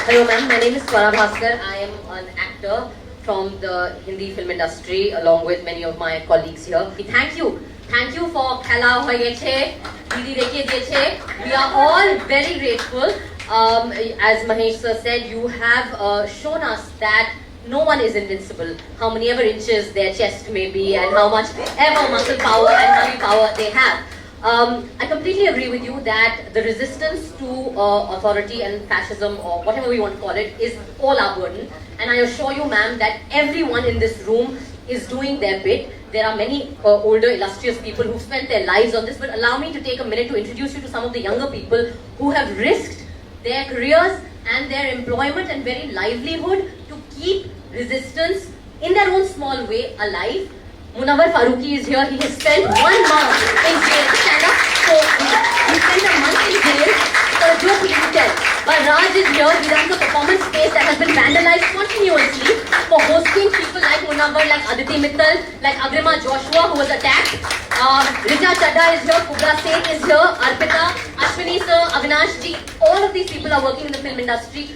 Hello ma'am, my name is Swara Bhaskar. I am an actor from the Hindi film industry along with many of my colleagues here. Thank you for Khala Hoyeche, Didi Rekhe Deche. We are all very grateful. As Mahesh sir said, you have shown us that no one is invincible. How many ever inches their chest may be and how much ever muscle power and money power they have. I completely agree with you that the resistance to authority and fascism or whatever we want to call it is all our burden. And I assure you ma'am that everyone in this room is doing their bit. There are many older illustrious people who've spent their lives on this, but allow me to take a minute to introduce you to some of the younger people who have risked their careers and their employment and very livelihood to keep resistance in their own small way alive. Munawar Farooqi is here. He has spent 1 month in jail. Stand up. So he spent a month in jail for a joke he didn't tell. But Raj is here. He runs a performance space that has been vandalized continuously for hosting people like Munawar, like Aditi Mittal, like Agrima Joshua, who was attacked. Richa Chadha is here. Kubra Seth is here. Arpita, Ashwini sir, Avinash ji. All of these people are working in the film industry,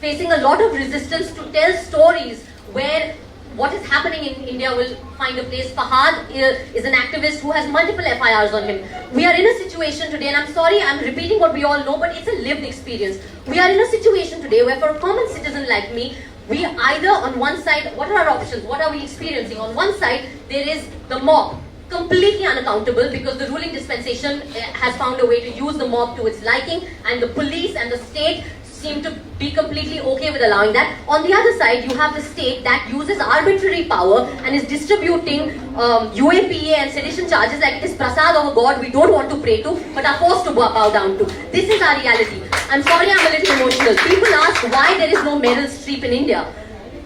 facing a lot of resistance to tell stories where what is happening in India will find a place. Fahad is an activist who has multiple FIRs on him. We are in a situation today, and I'm sorry I'm repeating what we all know, but it's a lived experience. We are in a situation today where for a common citizen like me, we either on one side, what are our options? What are we experiencing? On one side, there is the mob, completely unaccountable because the ruling dispensation has found a way to use the mob to its liking, and the police and the state seem to be completely okay with allowing that. On the other side, you have the state that uses arbitrary power and is distributing UAPA and sedition charges like it is prasad of a god we don't want to pray to but are forced to bow down to. This is our reality. I'm sorry I'm a little emotional. People ask why there is no Meryl Streep in India.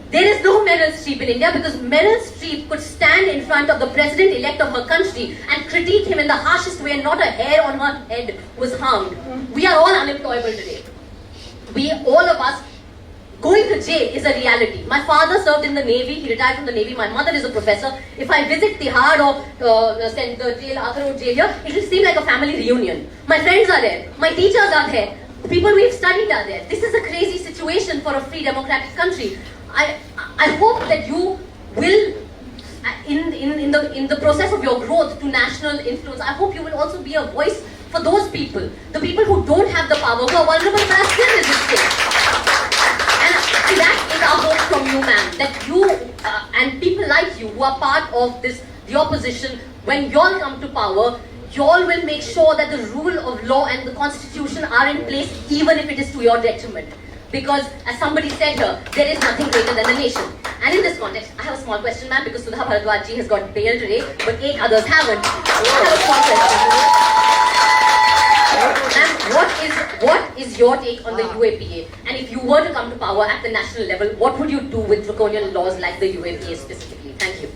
There is no Meryl Streep in India because Meryl Streep could stand in front of the president-elect of her country and critique him in the harshest way and not a hair on her head was harmed. We are all unemployable today. All of us, going to jail is a reality. My father served in the Navy, he retired from the Navy. My mother is a professor. If I visit Tihar or the jail, Arthur Road jail here, it will seem like a family reunion. My friends are there, my teachers are there, the people we've studied are there. This is a crazy situation for a free democratic country. I hope that you will, in the process of your growth to national influence, I hope you will also be a voice for those people, the people who don't have the power, who are vulnerable but are still resisting. And that is our hope from you, ma'am, that you and people like you who are part of the opposition, when you all come to power, you all will make sure that the rule of law and the constitution are in place even if it is to your detriment. Because as somebody said here, there is nothing greater than the nation. And in this context, I have a small question, ma'am, because Sudha Bharadwaj ji has got bail today, but 8 others haven't. I have a small question. Ma'am, what is your take on the UAPA? And if you were to come to power at the national level, what would you do with draconian laws like the UAPA specifically? Thank you.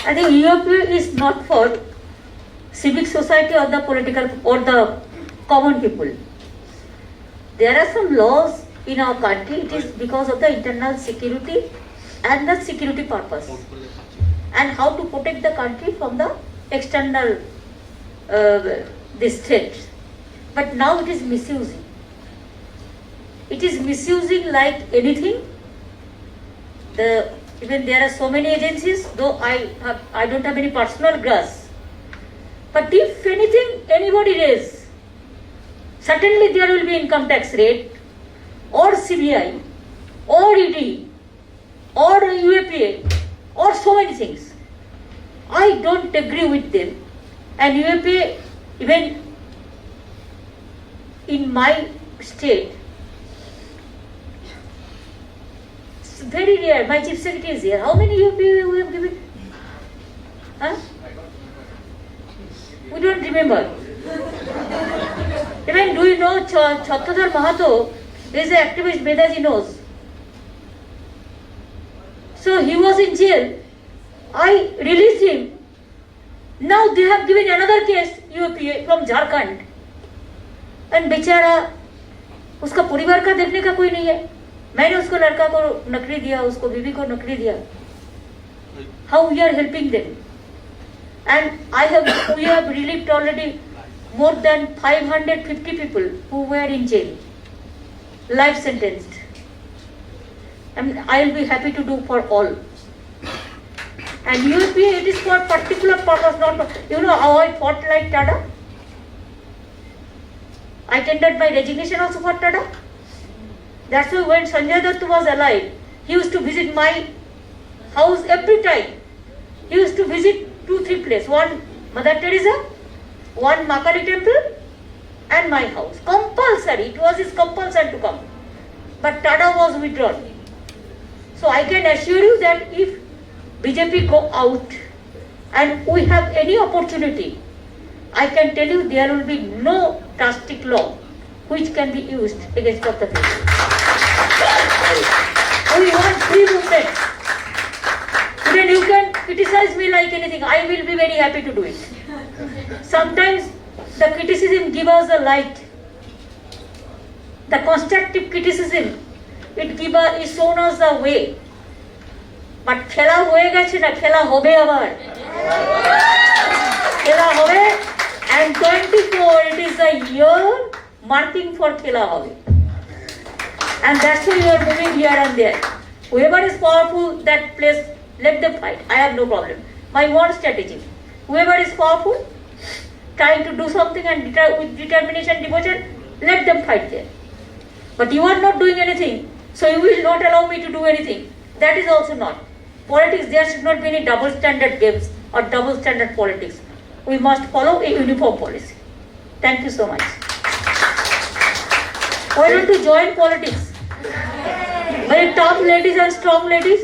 I think UAPA is not for civic society or the political or the common people. There are some laws in our country. It is because of the internal security and the security purpose and how to protect the country from the external this threat. But now it is misusing. It is misusing like anything. Even there are so many agencies, though I don't have any personal grudge. But if anything anybody raise, certainly there will be income tax rate or CBI or ED or UAPA or so many things. I don't agree with them. And UAPA, even in my state, it's very rare. My chief secretary is here. How many UAPA we have given? Huh? We don't remember. Even do you know Chhatradhar Mahato is an activist, Bedaji knows. So he was in jail. I released him. Now they have given another case, UAPA from Jharkhand. And बेचारा उसका परिवार का देखने का कोई नहीं है. मैंने उसको लड़का को नौकरी दिया, उसको बीवी को नौकरी दिया. How we are helping them? And we have relieved already more than 550 people who were in jail, life sentenced. And I will be happy to do for all. And UAP, it is for particular purpose, not for, you know how I fought like Tada? I tendered my resignation also for Tada. That's why when Sanjay Dutt was alive, he used to visit my house every time. He used to visit 2-3 places. One Mother Teresa, one Makali temple, and my house. Compulsory. It was his compulsion to come. But Tada was withdrawn. So I can assure you that if BJP go out and we have any opportunity, I can tell you there will be no drastic law which can be used against Dr. People. We want free movement. Then you can criticize me like anything. I will be very happy to do it. Sometimes the criticism gives us a light. The constructive criticism, it shown us the way. But খেলা হয়ে গেছে না, খেলা হবে আবার। খেলা হবে, and 24 it is the year marking for খেলা হবে. And that's why you are moving here and there. Whoever is powerful, that place, let them fight. I have no problem. My one strategy. Whoever is powerful, trying to do something and with determination, devotion, let them fight there. But you are not doing anything, so you will not allow me to do anything. That is also not. Politics, there should not be any double standard games or double standard politics. We must follow a uniform policy. Thank you so much. Why don't you join politics? Very tough ladies and strong ladies.